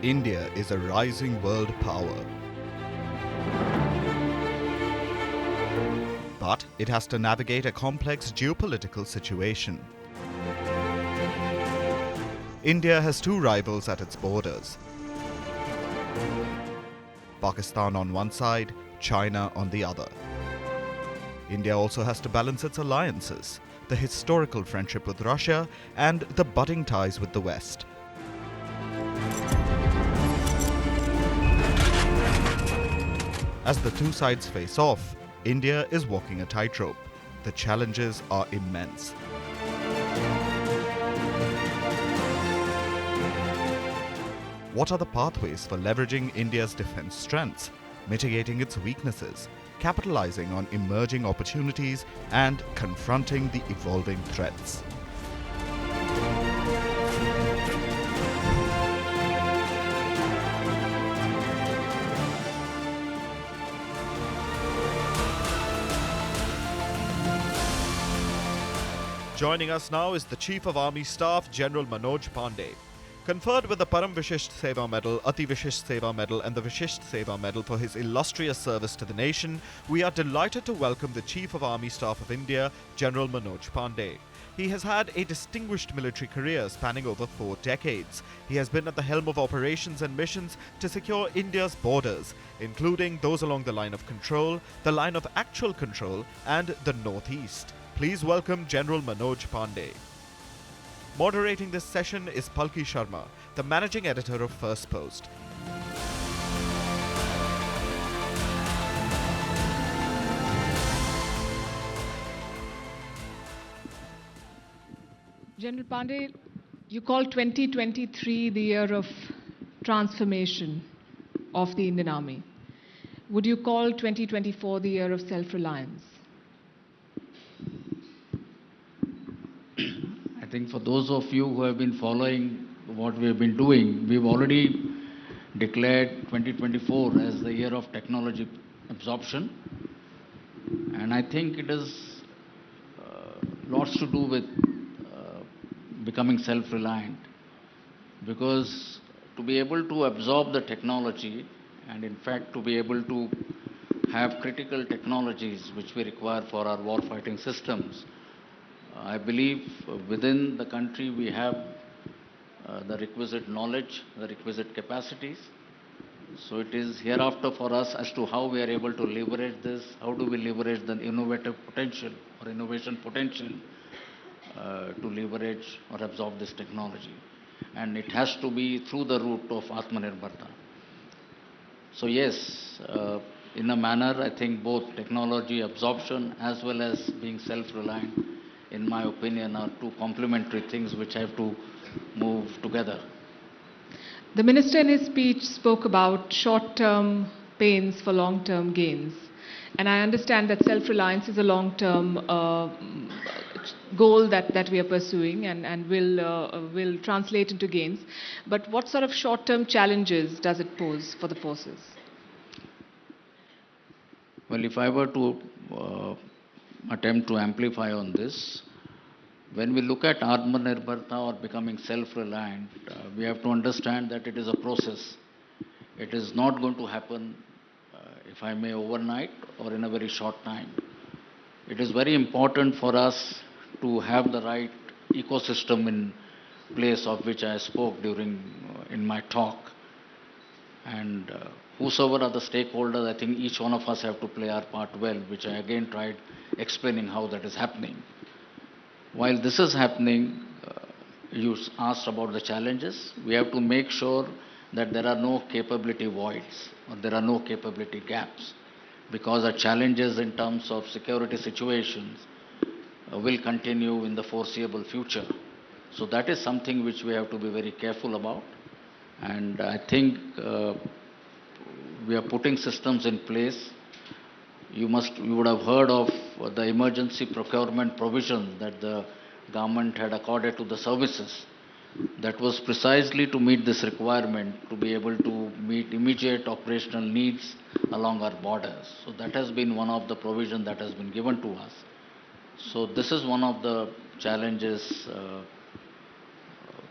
India is a rising world power. But it has to navigate a complex geopolitical situation. India has two rivals at its borders. Pakistan on one side, China on the other. India also has to balance its alliances, the historical friendship with Russia and the budding ties with the West. As the two sides face off, India is walking a tightrope. The challenges are immense. What are the pathways for leveraging India's defense strengths, mitigating its weaknesses, capitalizing on emerging opportunities, and confronting the evolving threats? Joining us now is the Chief of Army Staff, General Manoj Pande. Conferred with the Param Vishisht Seva Medal, Ati Vishisht Seva Medal and the Vishisht Seva Medal for his illustrious service to the nation, we are delighted to welcome the Chief of Army Staff of India, General Manoj Pande. He has had a distinguished military career spanning over 4 decades. He has been at the helm of operations and missions to secure India's borders, including those along the line of control, the line of actual control, and the northeast. Please welcome General Manoj Pande. Moderating this session is Palki Sharma, the Managing Editor of Firspost. General Pande, you call 2023 the year of transformation of the Indian Army. Would you call 2024 the year of self-reliance? I think for those of you who have been following what we have been doing, we've already declared 2024 as the year of technology absorption. And I think it has lots to do with becoming self-reliant. Because to be able to absorb the technology and in fact to be able to have critical technologies which we require for our war-fighting systems, I believe within the country we have the requisite knowledge, the requisite capacities. So it is hereafter for us as to how we are able to leverage this, how do we leverage the innovative potential or innovation potential to leverage or absorb this technology. And it has to be through the route of Aatmanirbharta. So yes, in a manner, I think both technology absorption as well as being self-reliant, in my opinion, are two complementary things which have to move together. The Minister in his speech spoke about short-term pains for long-term gains. And I understand that self-reliance is a long-term goal that we are pursuing and will translate into gains. But what sort of short-term challenges does it pose for the forces? Well, if I were to attempt to amplify on this, when we look at Aatmanirbharta or becoming self-reliant, we have to understand that it is a process. It is not going to happen, if I may, overnight or in a very short time. It is very important for us to have the right ecosystem in place, of which I spoke during in my talk. And whosoever are the stakeholders, I think each one of us have to play our part well, which I again tried explaining how that is happening. While this is happening, you asked about the challenges. We have to make sure that there are no capability voids or there are no capability gaps, because our challenges in terms of security situations will continue in the foreseeable future. So that is something which we have to be very careful about. And I think we are putting systems in place. You would have heard of the emergency procurement provision that the government had accorded to the services. That was precisely to meet this requirement, to be able to meet immediate operational needs along our borders. So that has been one of the provisions that has been given to us. So this is one of the challenges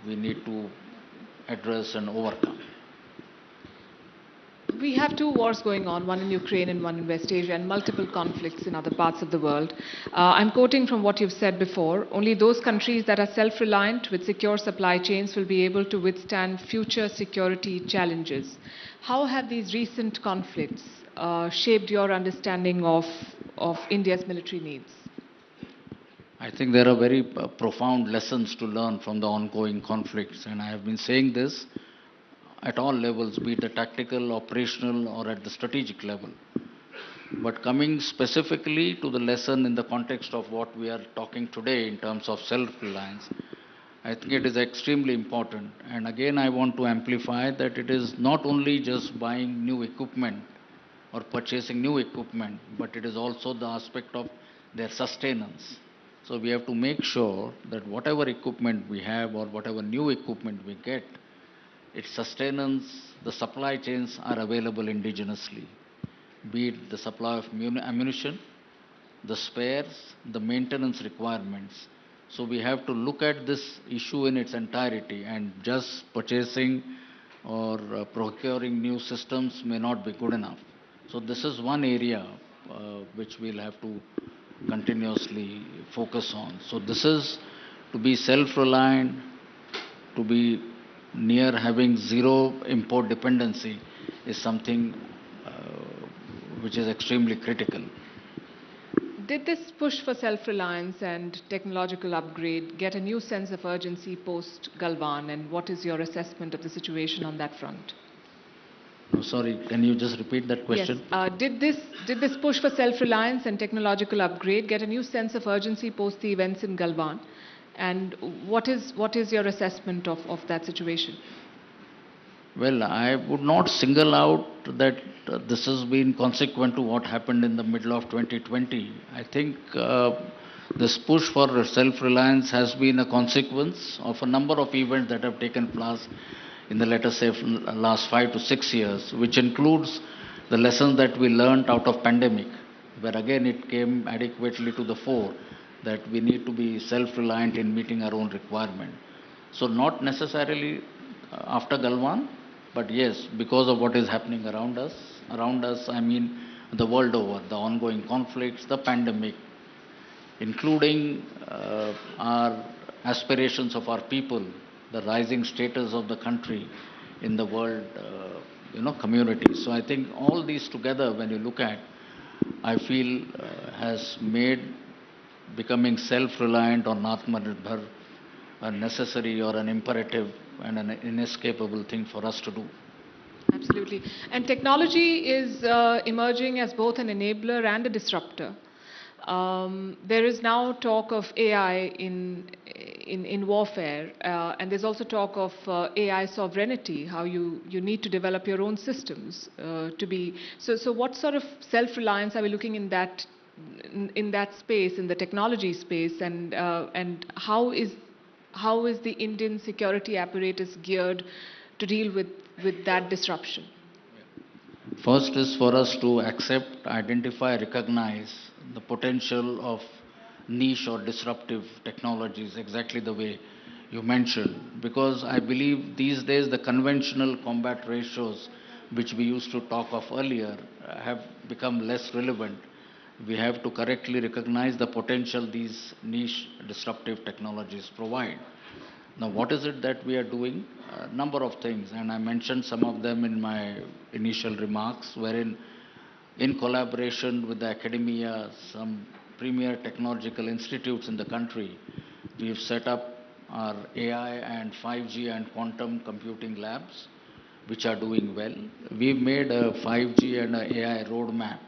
we need to address and overcome. We have two wars going on, one in Ukraine and one in West Asia, and multiple conflicts in other parts of the world. I'm quoting from what you've said before. Only those countries that are self-reliant with secure supply chains will be able to withstand future security challenges. How have these recent conflicts shaped your understanding of India's military needs? I think there are very profound lessons to learn from the ongoing conflicts, and I have been saying this at all levels, be it the tactical, operational, or at the strategic level. But coming specifically to the lesson in the context of what we are talking today in terms of self-reliance, I think it is extremely important. And again, I want to amplify that it is not only just buying new equipment or purchasing new equipment, but it is also the aspect of their sustenance. So we have to make sure that whatever equipment we have or whatever new equipment we get, its sustenance, the supply chains are available indigenously, be it the supply of ammunition, the spares, the maintenance requirements. So we have to look at this issue in its entirety, and just purchasing or procuring new systems may not be good enough. So this is one area which we'll have to continuously focus on. So this is to be self-reliant, to be near having zero import dependency is something which is extremely critical. Did this push for self-reliance and technological upgrade get a new sense of urgency post-Galwan, and what is your assessment of the situation on that front? Oh, sorry, can you just repeat that question? Yes. Did this push for self-reliance and technological upgrade get a new sense of urgency post the events in Galwan? And what is your assessment of that situation? Well, I would not single out that this has been consequent to what happened in the middle of 2020. I think this push for self-reliance has been a consequence of a number of events that have taken place in the, let us say, last 5 to 6 years, which includes the lessons that we learned out of pandemic, where again it came adequately to the fore that we need to be self-reliant in meeting our own requirement. So not necessarily after Galwan, but yes, because of what is happening around us, I mean the world over, the ongoing conflicts, the pandemic, including our aspirations of our people, the rising status of the country in the world, community. So I think all these together, when you look at, I feel has made becoming self-reliant on Aatmanirbharta a necessary or an imperative and an inescapable thing for us to do. Absolutely. And technology is emerging as both an enabler and a disruptor. There is now talk of AI in warfare, and there's also talk of AI sovereignty, how you need to develop your own systems to be. So what sort of self-reliance are we looking in that space, in the technology space, and how is the Indian security apparatus geared to deal with that disruption? First is for us to accept, identify, recognize the potential of niche or disruptive technologies, exactly the way you mentioned. Because I believe these days the conventional combat ratios, which we used to talk of earlier, have become less relevant. We have to correctly recognize the potential these niche disruptive technologies provide. Now, what is it that we are doing? A number of things, and I mentioned some of them in my initial remarks, wherein in collaboration with the academia, some premier technological institutes in the country, we have set up our AI and 5G and quantum computing labs, which are doing well. We've made a 5G and a AI roadmap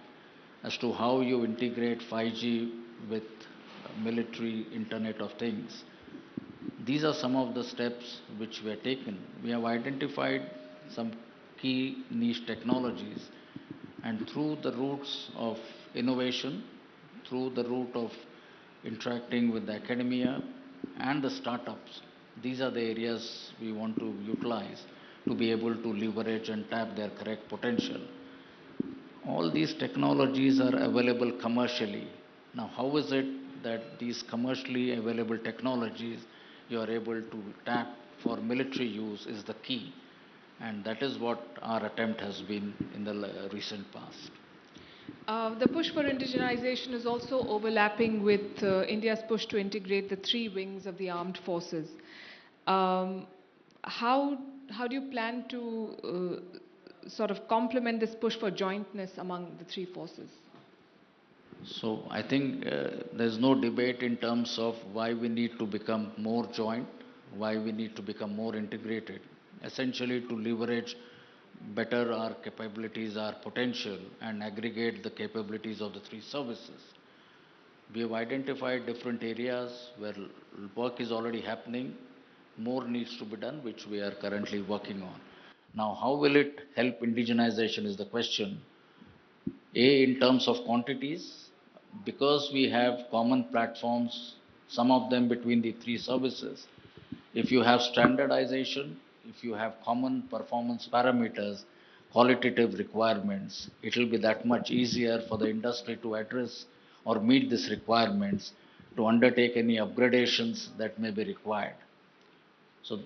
as to how you integrate 5G with military Internet of Things. These are some of the steps which were taken. We have identified some key niche technologies, and through the routes of innovation, through the route of interacting with the academia and the startups, these are the areas we want to utilize to be able to leverage and tap their correct potential. All these technologies are available commercially. Now, how is it that these commercially available technologies you are able to tap for military use is the key. And that is what our attempt has been in the recent past. The push for indigenization is also overlapping with India's push to integrate the three wings of the armed forces. Um, how do you plan to sort of complement this push for jointness among the three forces? So I think there's no debate in terms of why we need to become more joint, why we need to become more integrated, essentially to leverage better our capabilities, our potential, and aggregate the capabilities of the three services. We have identified different areas where work is already happening, more needs to be done, which we are currently working on. Now, how will it help indigenization is the question. In terms of quantities, because we have common platforms, some of them between the three services, if you have standardization, if you have common performance parameters, qualitative requirements, it will be that much easier for the industry to address or meet these requirements, to undertake any upgradations that may be required. So,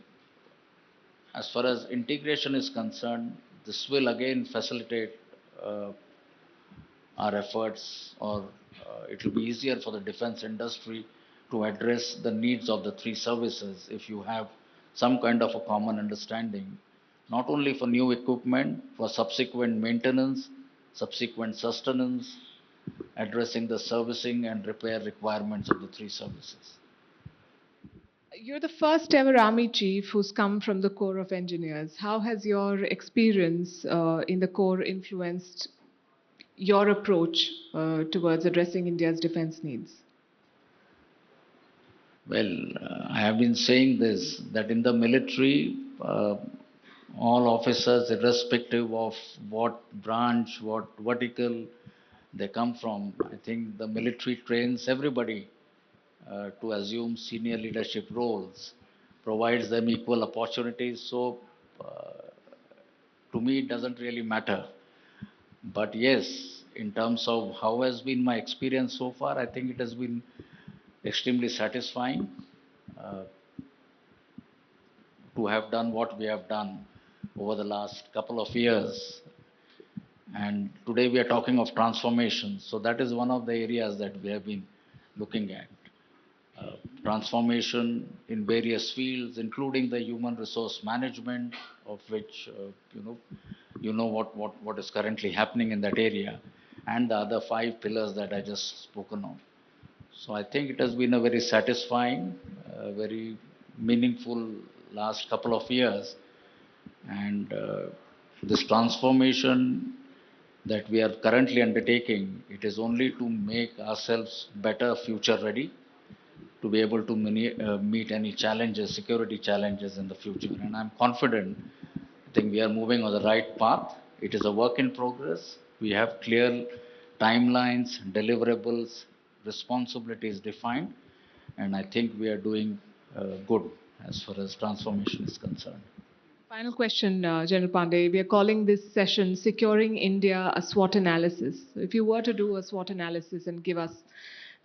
as far as integration is concerned, this will again facilitate uh, our efforts, or it will be easier for the defense industry to address the needs of the three services if you have some kind of a common understanding, not only for new equipment, for subsequent maintenance, subsequent sustenance, addressing the servicing and repair requirements of the three services. You're the first ever Army chief who's come from the Corps of Engineers. How has your experience in the Corps influenced your approach towards addressing India's defense needs? Well, I have been saying this, that in the military, all officers, irrespective of what branch, what vertical they come from, I think the military trains everybody to assume senior leadership roles, provides them equal opportunities. So, to me, it doesn't really matter. But yes, in terms of how has been my experience so far, I think it has been extremely satisfying uh, to have done what we have done over the last couple of years. And today we are talking of transformation. So that is one of the areas that we have been looking at. Transformation in various fields, including the human resource management, of which what is currently happening in that area, and the other five pillars that I just spoken of. So I think it has been a very satisfying, very meaningful last couple of years, and this transformation that we are currently undertaking, it is only to make ourselves better future ready, to be able to meet any challenges, security challenges in the future. And I'm confident, I think we are moving on the right path. It is a work in progress. We have clear timelines, deliverables, responsibilities defined, and I think we are doing good as far as transformation is concerned. Final question, General Pandey. We are calling this session Securing India a SWOT Analysis. So if you were to do a SWOT analysis and give us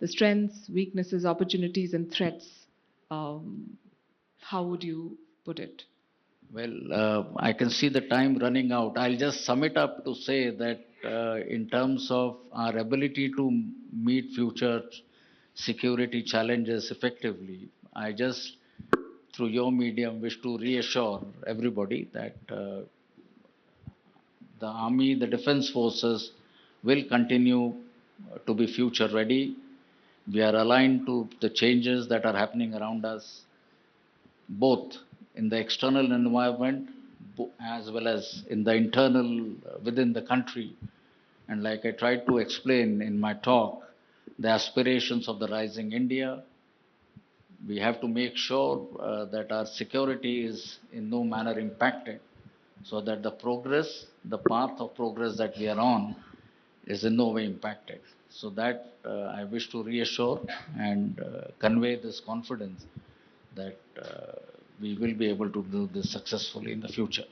the strengths, weaknesses, opportunities, and threats, how would you put it? Well, I can see the time running out. I'll just sum it up to say that in terms of our ability to meet future security challenges effectively, I just, through your medium, wish to reassure everybody that the Army, the Defense Forces will continue to be future ready. We are aligned to the changes that are happening around us, both in the external environment as well as in the internal within the country. And like I tried to explain in my talk, the aspirations of the rising India, we have to make sure that our security is in no manner impacted, so that the progress, the path of progress that we are on, is in no way impacted. So that I wish to reassure and convey this confidence that we will be able to do this successfully in the future.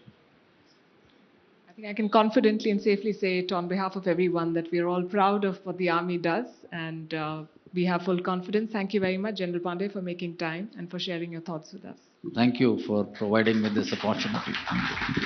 I think I can confidently and safely say it on behalf of everyone that we are all proud of what the Army does, and We have full confidence. Thank you very much, General Pande, for making time and for sharing your thoughts with us. Thank you for providing me this opportunity. Thank you.